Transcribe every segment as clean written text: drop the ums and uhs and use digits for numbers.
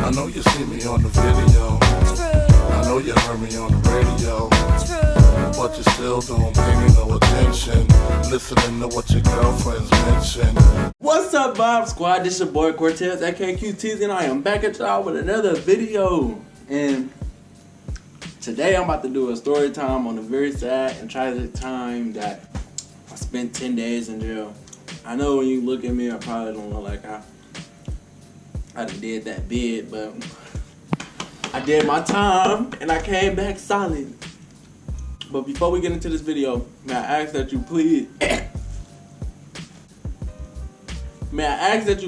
I know you see me on the video. I know you heard me on the radio. But you still don't pay me no attention, listening to what your girlfriends mention. What's up, Vibe Squad? This your boy Quartez, aka QTZ, and I am back at y'all with another video. And today I'm about to do a story time on a very sad and tragic time that I spent 10 days in jail. I know when you look at me, I probably don't look like I did that bid, but I did my time and I came back solid. But before we get into this video, may I ask that you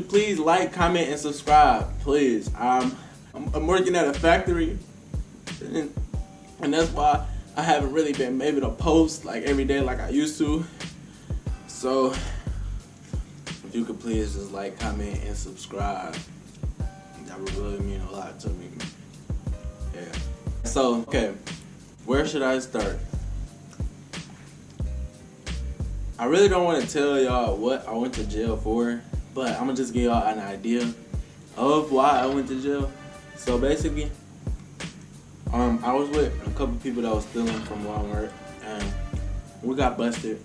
please like, comment, and subscribe, please. I'm working at a factory, and that's why I haven't really been able to post like every day like I used to. So if you could please just like, comment, and subscribe, that would really mean a lot to me. Yeah. So okay, where should I start? I really don't want to tell y'all what I went to jail for, but I'm gonna just give y'all an idea of why I went to jail. So basically, I was with a couple people that was stealing from Walmart, and we got busted.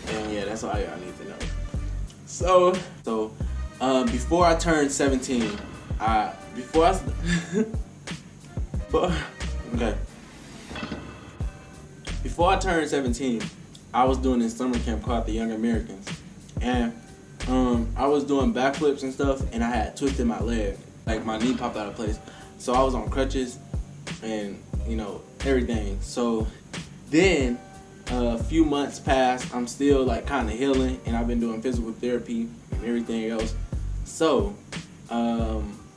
And yeah, that's all y'all need to know. So before I turned 17, Before I turned 17, I was doing this summer camp called the Young Americans, and I was doing backflips and stuff, and I had twisted my leg, like my knee popped out of place, so I was on crutches, and everything. So then a few months passed. I'm still like kind of healing, and I've been doing physical therapy and everything else. So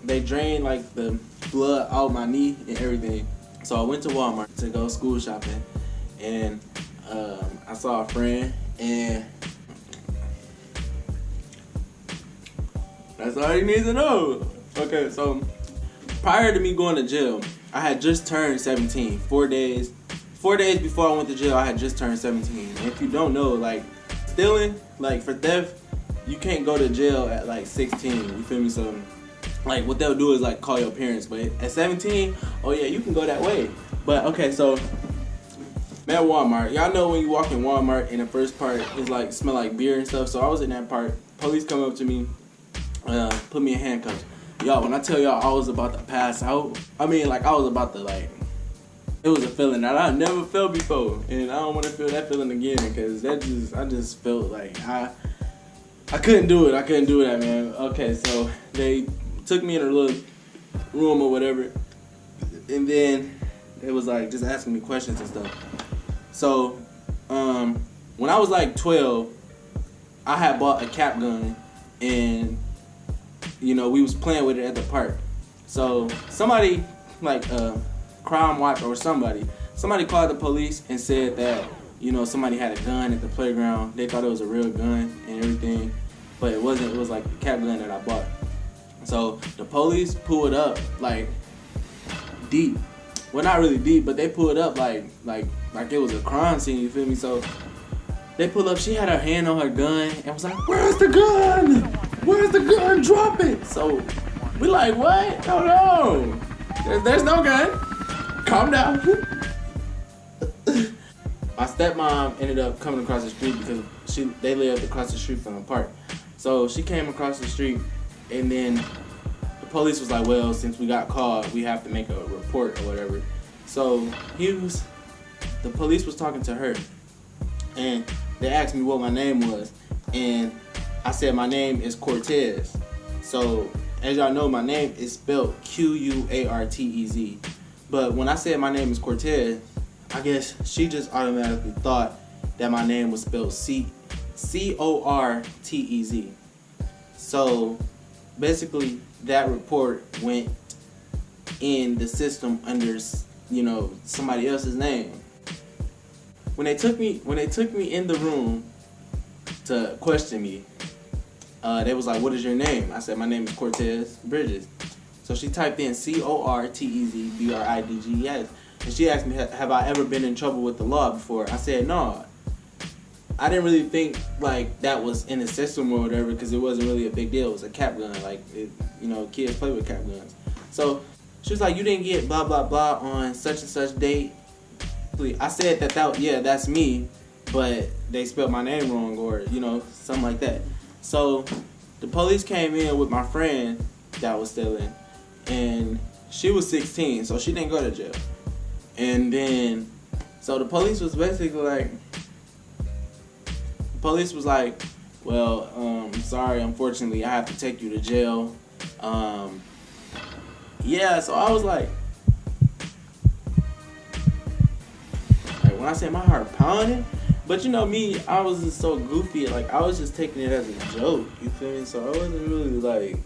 they drained like the blood out my knee and everything. So I went to Walmart to go school shopping. And I saw a friend, and that's all you need to know. Okay, so prior to me going to jail, I had just turned 17. 4 days before I went to jail, I had just turned 17. And if you don't know, like stealing, like for theft, you can't go to jail at like 16. You feel me? So like what they'll do is like call your parents. But at 17, oh yeah, you can go that way. But okay, so at Walmart, y'all know when you walk in Walmart and the first part is like smell like beer and stuff. So I was in that part. Police come up to me, put me in handcuffs. Y'all, when I tell y'all I was about to pass out, I mean like I was about to like, it was a feeling that I never felt before, and I don't want to feel that feeling again, because I just felt like I couldn't do it. I couldn't do that, man. Okay, so they took me in a little room or whatever, and then it was like just asking me questions and stuff. So, when I was like 12, I had bought a cap gun, and we was playing with it at the park. So somebody, like Crime Watch or somebody called the police and said that somebody had a gun at the playground. They thought it was a real gun and everything, but it wasn't. It was like the cap gun that I bought. So the police pulled up like deep. Well, not really deep, but they pulled up like it was a crime scene, you feel me? So they pulled up, she had her hand on her gun and was like, "Where's the gun? Where's the gun? Drop it!" So we like, what? Hold on. There's no gun. Calm down. My stepmom ended up coming across the street because they lived across the street from the park. So she came across the street, and then the police was like, well, since we got called, we have to make a report or whatever. So the police was talking to her, and they asked me what my name was, and I said my name is Quartez. So as y'all know, my name is spelled Quartez. But when I said my name is Quartez, I guess she just automatically thought that my name was spelled Cortez. So basically, that report went in the system under somebody else's name. When they took me in the room to question me, they was like, "What is your name?" I said, "My name is Quartez Bridges." So she typed in Cortezbridges, and she asked me, "Have I ever been in trouble with the law before?" I said, "No." I didn't really think like that was in the system or whatever, because it wasn't really a big deal. It was a cap gun, like kids play with cap guns. So she was like, you didn't get blah blah blah on such and such date. I said that's me, but they spelled my name wrong, or something like that. So the police came in with my friend that was stealing, and she was 16, so she didn't go to jail. And then, so the police was basically like, well, I'm sorry, unfortunately, I have to take you to jail. Yeah, so I was like, when I say my heart pounding, but me, I was just so goofy, like I was just taking it as a joke, you feel me? So I wasn't really like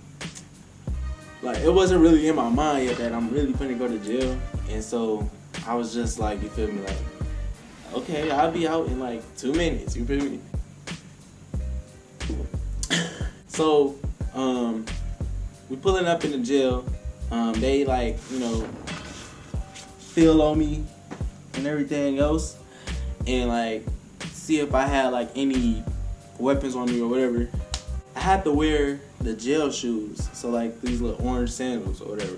it wasn't really in my mind yet that I'm really gonna go to jail. And so I was just like, you feel me, like, okay, I'll be out in like 2 minutes, you feel me? So we pulling up in the jail. They feel on me and everything else, and like see if I had like any weapons on me or whatever. I had to wear the jail shoes, so like these little orange sandals or whatever.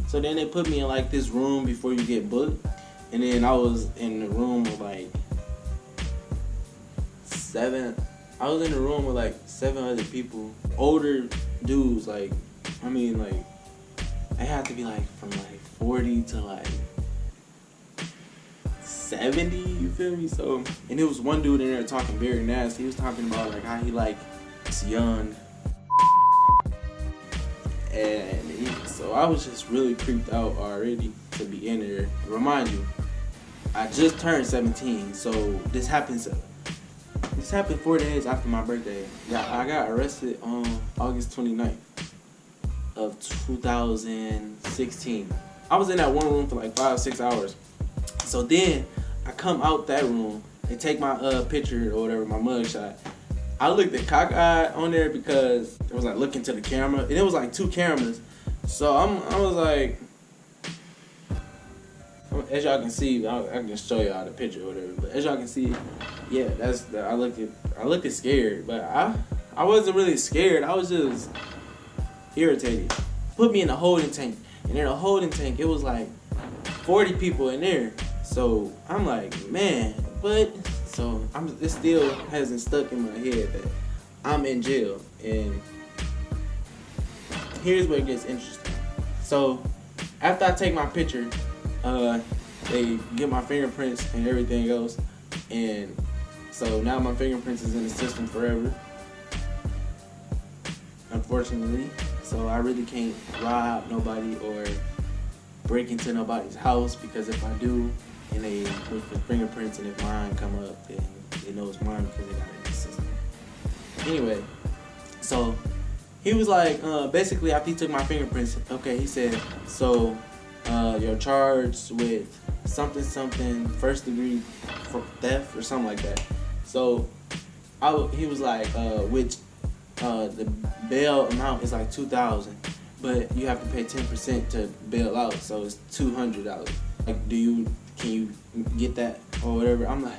So then they put me in like this room before you get booked, and then I was in the room with like 7 other people, older dudes, they had to be like from like 40 to like 70, you feel me? So, and there was one dude in there talking very nasty. He was talking about like how he like is young, and so I was just really creeped out already to be in there. Remind you, I just turned 17, so this happened 4 days after my birthday. I got arrested on August 29th of 2016. I was in that one room for like 5-6 hours. So then I come out that room and take my picture or whatever, my mugshot. I looked at cockeyed on there because it was like looking to the camera, and it was like 2 cameras. So I was like, as y'all can see, I can show y'all the picture or whatever. But as y'all can see, yeah, I looked scared, but I wasn't really scared. I was just irritated. Put me in a holding tank, and in a holding tank, it was like 40 people in there. So I'm like, man, but so it still hasn't stuck in my head that I'm in jail. And here's where it gets interesting. So after I take my picture, they get my fingerprints and everything else, and so now my fingerprints is in the system forever, unfortunately. So I really can't rob nobody or break into nobody's house, because if I do and they look for fingerprints and if mine come up, then they know it's mine because they got it in the system. Anyway, so he was like, basically after he took my fingerprints, okay, he said, so you're charged with something, first degree theft or something like that. So he was like, which the bail amount is like $2,000, but you have to pay 10% to bail out, so it's $200. Like, can you get that or whatever? I'm like,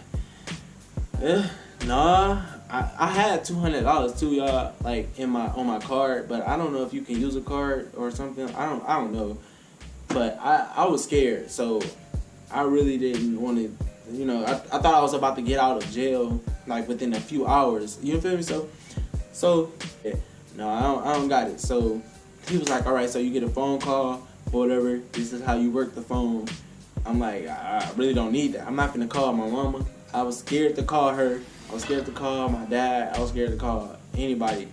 nah. I had $200 too, y'all, like on my card, but I don't know if you can use a card or something. I don't know, but I was scared, so I really didn't want to. I thought I was about to get out of jail like within a few hours. You feel me? So yeah, no, I don't got it. So he was like, all right, so you get a phone call or whatever. This is how you work the phone. I'm like, I really don't need that. I'm not gonna call my mama. I was scared to call her. I was scared to call my dad. I was scared to call anybody.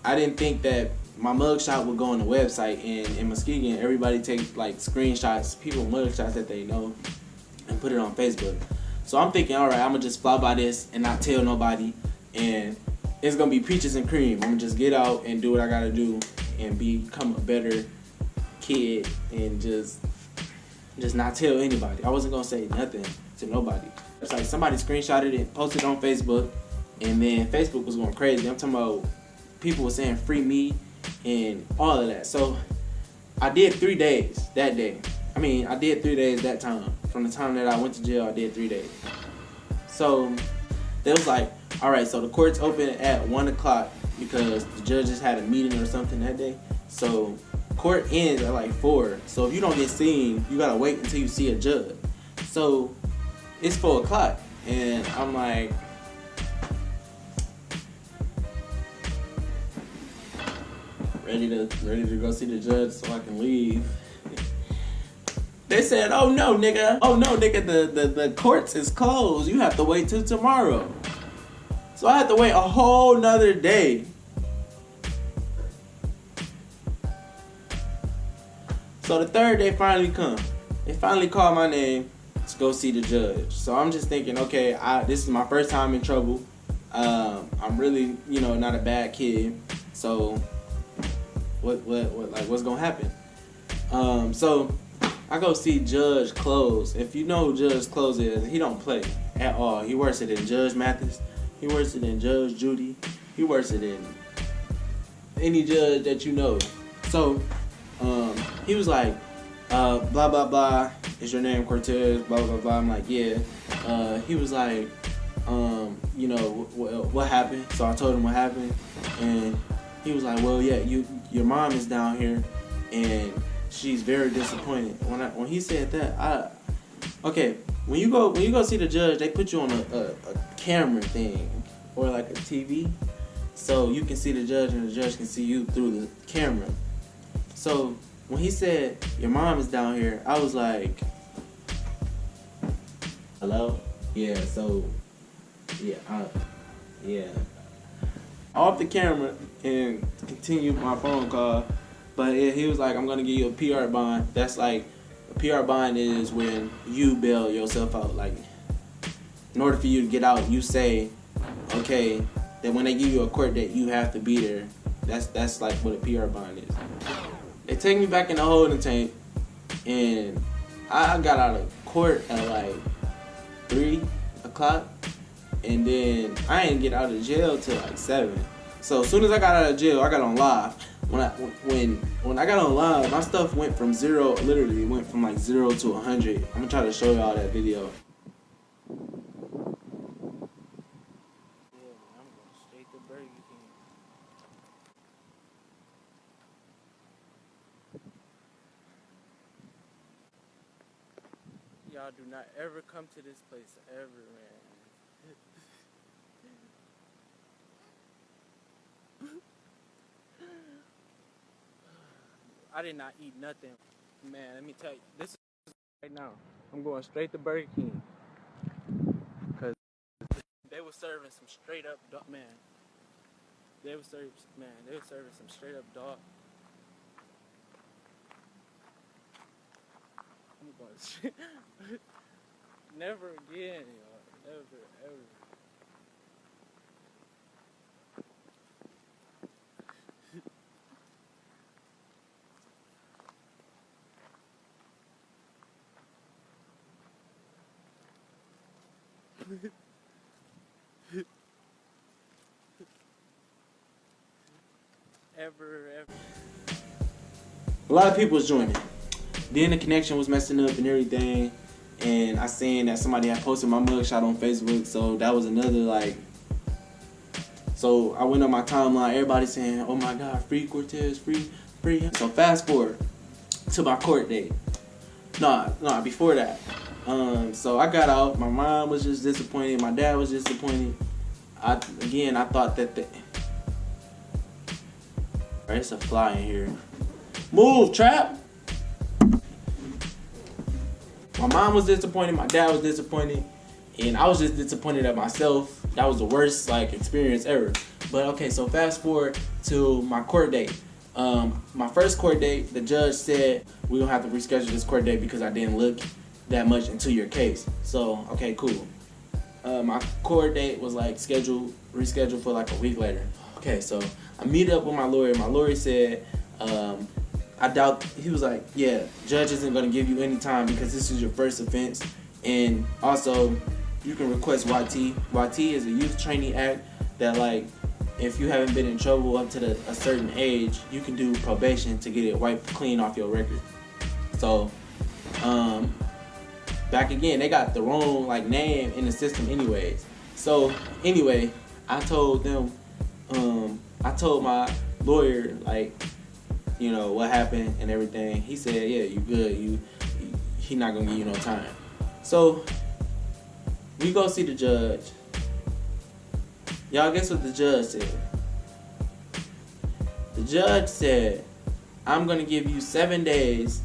I didn't think that my mugshot would go on the website, and in Muskegon, everybody takes like screenshots, people mugshots that they know, and put it on Facebook. So I'm thinking, all right, I'm gonna just fly by this and not tell nobody, and it's gonna be peaches and cream. I'm gonna just get out and do what I gotta do and become a better kid and just not tell anybody. I wasn't gonna say nothing to nobody. It's like somebody screenshotted it, posted it on Facebook, and then Facebook was going crazy. I'm talking about people were saying free me and all of that. So I did 3 days that day. I did 3 days that time. From the time that I went to jail, I did 3 days. So They was like, all right, so the court's open at 1 o'clock because the judges had a meeting or something that day. So court ends at like 4. So if you don't get seen, you gotta wait until you see a judge. So it's 4 o'clock, and I'm like, ready to go see the judge so I can leave. They said, oh no, nigga, the courts is closed. You have to wait till tomorrow. So I had to wait a whole nother day. So the third day finally come. They finally called my name to go see the judge. So I'm just thinking, okay, this is my first time in trouble. I'm really, not a bad kid. So what's gonna happen? So I go see Judge Close. If you know who Judge Close is, he don't play at all. He worse it than Judge Mathis. He worse it than Judge Judy. He worse it than any judge that you know. So he was like, blah blah blah. Is your name Quartez? Blah blah blah. I'm like, yeah. He was like, what happened? So I told him what happened, and he was like, well, yeah, your mom is down here, and she's very disappointed. When he said that, okay, when you go see the judge, they put you on a camera thing or like a TV, so you can see the judge and the judge can see you through the camera. So when he said your mom is down here, I was like, hello? Yeah. So yeah. Off the camera and continue my phone call. But he was like, I'm going to give you a PR bond. That's like, a PR bond is when you bail yourself out. Like, in order for you to get out, you say, okay, that when they give you a court date, you have to be there. That's like what a PR bond is. They take me back in the holding tank, and I got out of court at like 3 o'clock. And then I didn't get out of jail till like 7. So as soon as I got out of jail, I got on live. When I got on live, my stuff went from 0, literally went from like 0 to 100. I'm gonna try to show y'all that video. Yeah, I'm going straight to Burger King. Y'all do not ever come to this place ever, man. I did not eat nothing. Man, let me tell you, this is right now. I'm going straight to Burger King. Because they were serving some straight up dog, man. They were serving some straight up dog. I'm going never again, y'all. Never, ever. ever. A lot of people was joining. Then the connection was messing up and everything, and I seen that somebody had posted my mugshot on Facebook, so that was another like. So I went on my timeline, everybody saying, "Oh my God, free Quartez, free." So fast forward to my court date. No, before that. So I got out. My mom was just disappointed. My dad was disappointed. I thought that it's a fly in here. Move, trap. My mom was disappointed. My dad was disappointed, and I was just disappointed at myself. That was the worst experience ever. But okay, so fast forward to my court date. My first court date, the judge said we don't have to reschedule this court date because I didn't look that much into your case. So okay, cool. My court date was rescheduled for like a week later. Okay, so I meet up with my lawyer. My lawyer said, I doubt, he was like, yeah, judge isn't going to give you any time because this is your first offense. And also, you can request YT. YT is a youth training act that if you haven't been in trouble up to a certain age, you can do probation to get it wiped clean off your record. So, back again, they got the wrong name in the system anyways. So anyway, I told them, I told my lawyer, like, you know, what happened and everything. He said, yeah, you good. He not gonna give you no time. So we go see the judge. Y'all guess what the judge said? The judge said, I'm gonna give you 7 days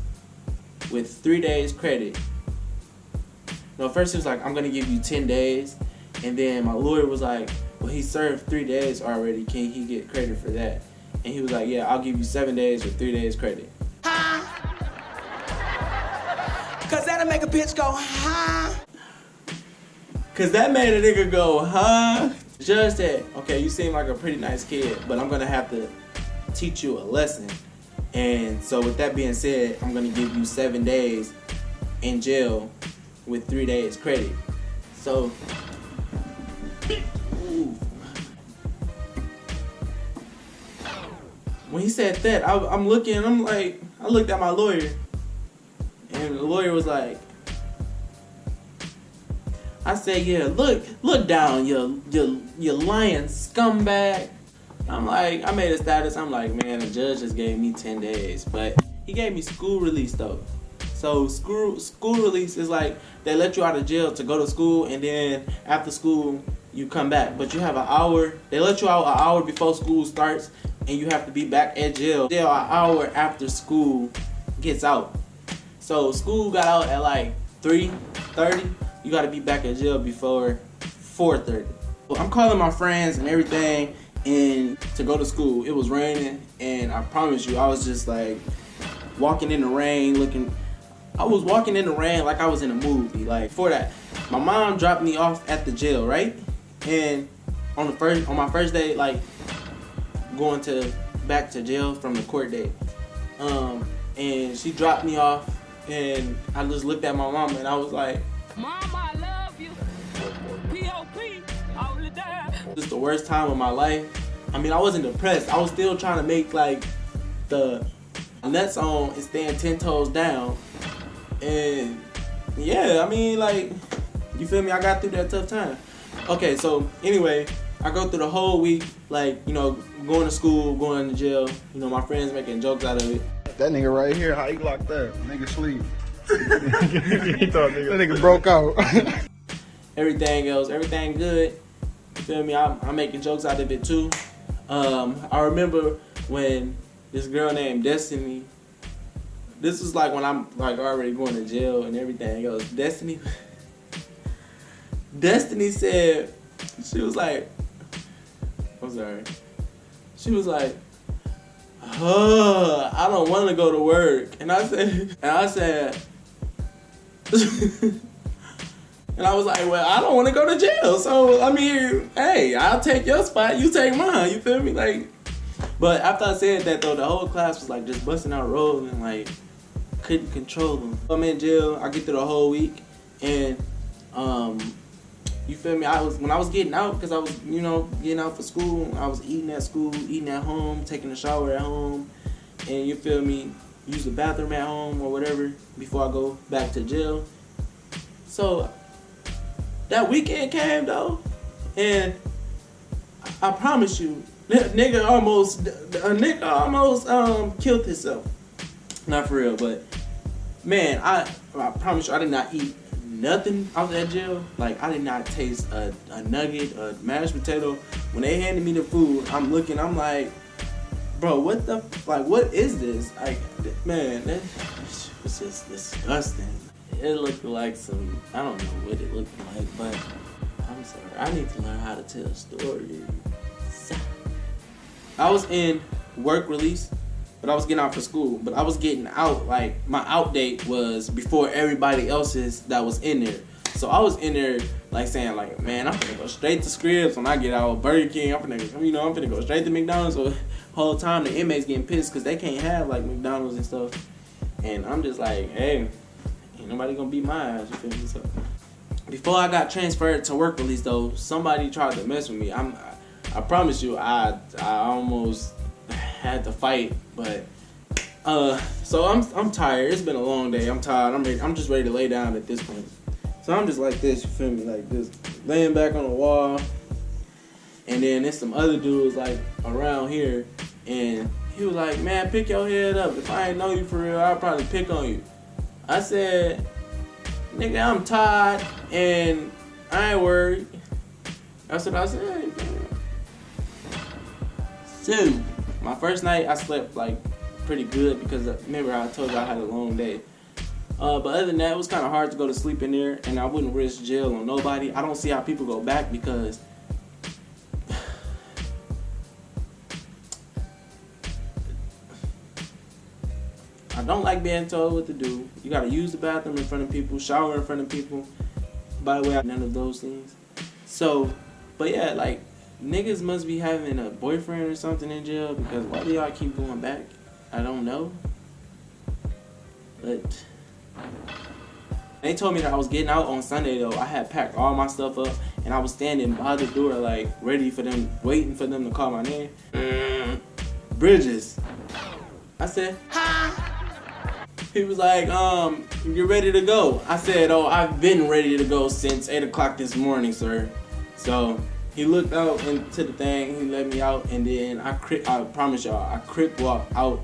with 3 days credit. No, first he was like, I'm gonna give you 10 days. And then my lawyer was like, well, he served 3 days already. Can he get credit for that? And he was like, yeah, I'll give you 7 days with 3 days credit. Cause that'll make a bitch go, huh? Cause that made a nigga go, huh? The judge said, okay, you seem like a pretty nice kid, but I'm gonna have to teach you a lesson. And so with that being said, I'm gonna give you 7 days in jail with 3 days credit. So, ooh. When he said that, I'm looking, I'm like, I looked at my lawyer, and the lawyer was like, I said, yeah, look down, you lying scumbag. I'm like, I made a status, I'm like, man, the judge just gave me 10 days, but he gave me school release though. So school release is like, they let you out of jail to go to school, and then after school, you come back. But you have an hour, they let you out an hour before school starts, and you have to be back at jail an hour after school gets out. So school got out at like 3:30. You gotta be back at jail before 4:30. I'm calling my friends and everything and to go to school. It was raining, and I promise you, I was just like walking in the rain I was walking in the rain like I was in a movie. Like, for that, my mom dropped me off at the jail, right? And on my first day, like going back to jail from the court date, and she dropped me off, and I just looked at my mama and I was like, Mama, I love you. P.O.P. all the time. this is the worst time of my life. I mean, I wasn't depressed. I was still trying to make like the nuts on and stand 10 toes down. And yeah, I mean, like, you feel me? I got through that tough time. Okay, so anyway, I go through the whole week, like, you know, going to school, going to jail. You know, my friends making jokes out of it. That nigga right here, how you locked up? Nigga sleep. He thought that nigga broke out. Everything else, everything good. You feel me? I'm making jokes out of it too. I remember when this girl named Destiny, this was like when I'm like already going to jail and everything else. Destiny said, she was like, I'm sorry. She was like, I don't want to go to work. And I said, and I was like, well, I don't want to go to jail. So, I mean, hey, I'll take your spot, you take mine, you feel me? Like, but after I said that though, the whole class was like just busting out rolling, like, couldn't control them. I'm in jail, I get through the whole week, and, you feel me? When I was getting out, because I was, you know, getting out for school, I was eating at school, eating at home, taking a shower at home, and you feel me, use the bathroom at home or whatever before I go back to jail. So that weekend came though, and I promise you, a nigga almost killed himself. Not for real, but man, I promise you, I did not eat nothing out of that jail. Like, I did not taste a nugget, a mashed potato. When they handed me the food, I'm looking, I'm like, bro, what is this? Like, man, that was just disgusting. It looked like some, I don't know what it looked like, but I'm sorry, I need to learn how to tell stories. I was in work release, but I was getting out for school. But I was getting out, like, my out date was before everybody else's that was in there. So I was in there, like, saying, like, man, I'm finna go straight to Scripps when I get out of Burger King. I'm finna go straight to McDonald's. So the whole time the inmates getting pissed because they can't have, like, McDonald's and stuff. And I'm just like, hey, ain't nobody gonna beat my ass, you feel me? So before I got transferred to work release, though, somebody tried to mess with me. I promise you, I almost had to fight, but so I'm tired. It's been a long day. I'm tired. I'm just ready to lay down at this point. So I'm just like this, you feel me, like this. laying back on the wall. And then there's some other dudes like around here, and he was like, man, pick your head up. If I ain't know you for real, I'll probably pick on you. I said, nigga, I'm tired and I ain't worried. That's what I said. So, my first night I slept like pretty good because remember I told you I had a long day. But other than that, it was kind of hard to go to sleep in there, and I wouldn't risk jail on nobody. I don't see how people go back because I don't like being told what to do. You gotta use the bathroom in front of people, shower in front of people. By the way, none of those things. So, but yeah, like, niggas must be having a boyfriend or something in jail because why do y'all keep going back? I don't know. But they told me that I was getting out on Sunday though. I had packed all my stuff up and I was standing by the door like ready for them, waiting for them to call my name. Bridges. I said, hi. He was like, you're ready to go. I said, oh, I've been ready to go since 8 o'clock this morning, sir. So he looked out into the thing, he let me out, and then I promise y'all, I crip walked out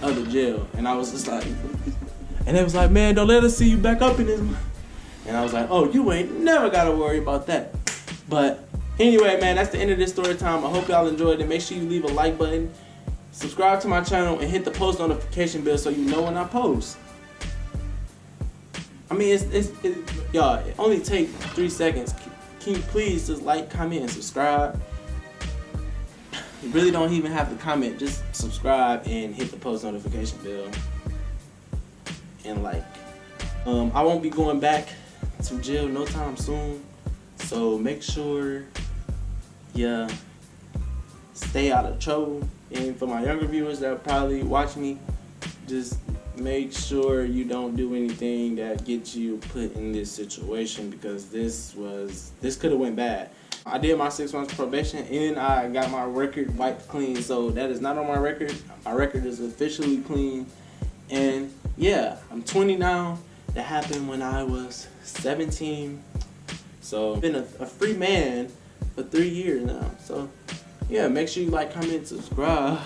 of the jail. And I was just like, and they was like, man, don't let us see you back up in this. And I was like, oh, you ain't never gotta worry about that. But anyway, man, that's the end of this story time. I hope y'all enjoyed it. Make sure you leave a like button, subscribe to my channel, and hit the post notification bell so you know when I post. I mean, y'all, it only take 3 seconds. Can you please just like, comment, and subscribe? You really don't even have to comment. Just subscribe and hit the post notification bell. And like, I won't be going back to jail no time soon. So make sure you stay out of trouble. And for my younger viewers that probably watch me, just make sure you don't do anything that gets you put in this situation because this could have went bad. I did my 6 months probation and I got my record wiped clean, so that is not on my record. My record is officially clean. And yeah, I'm 20 now. That happened when I was 17. So I've been a free man for 3 years now. So yeah, make sure you like, comment, subscribe.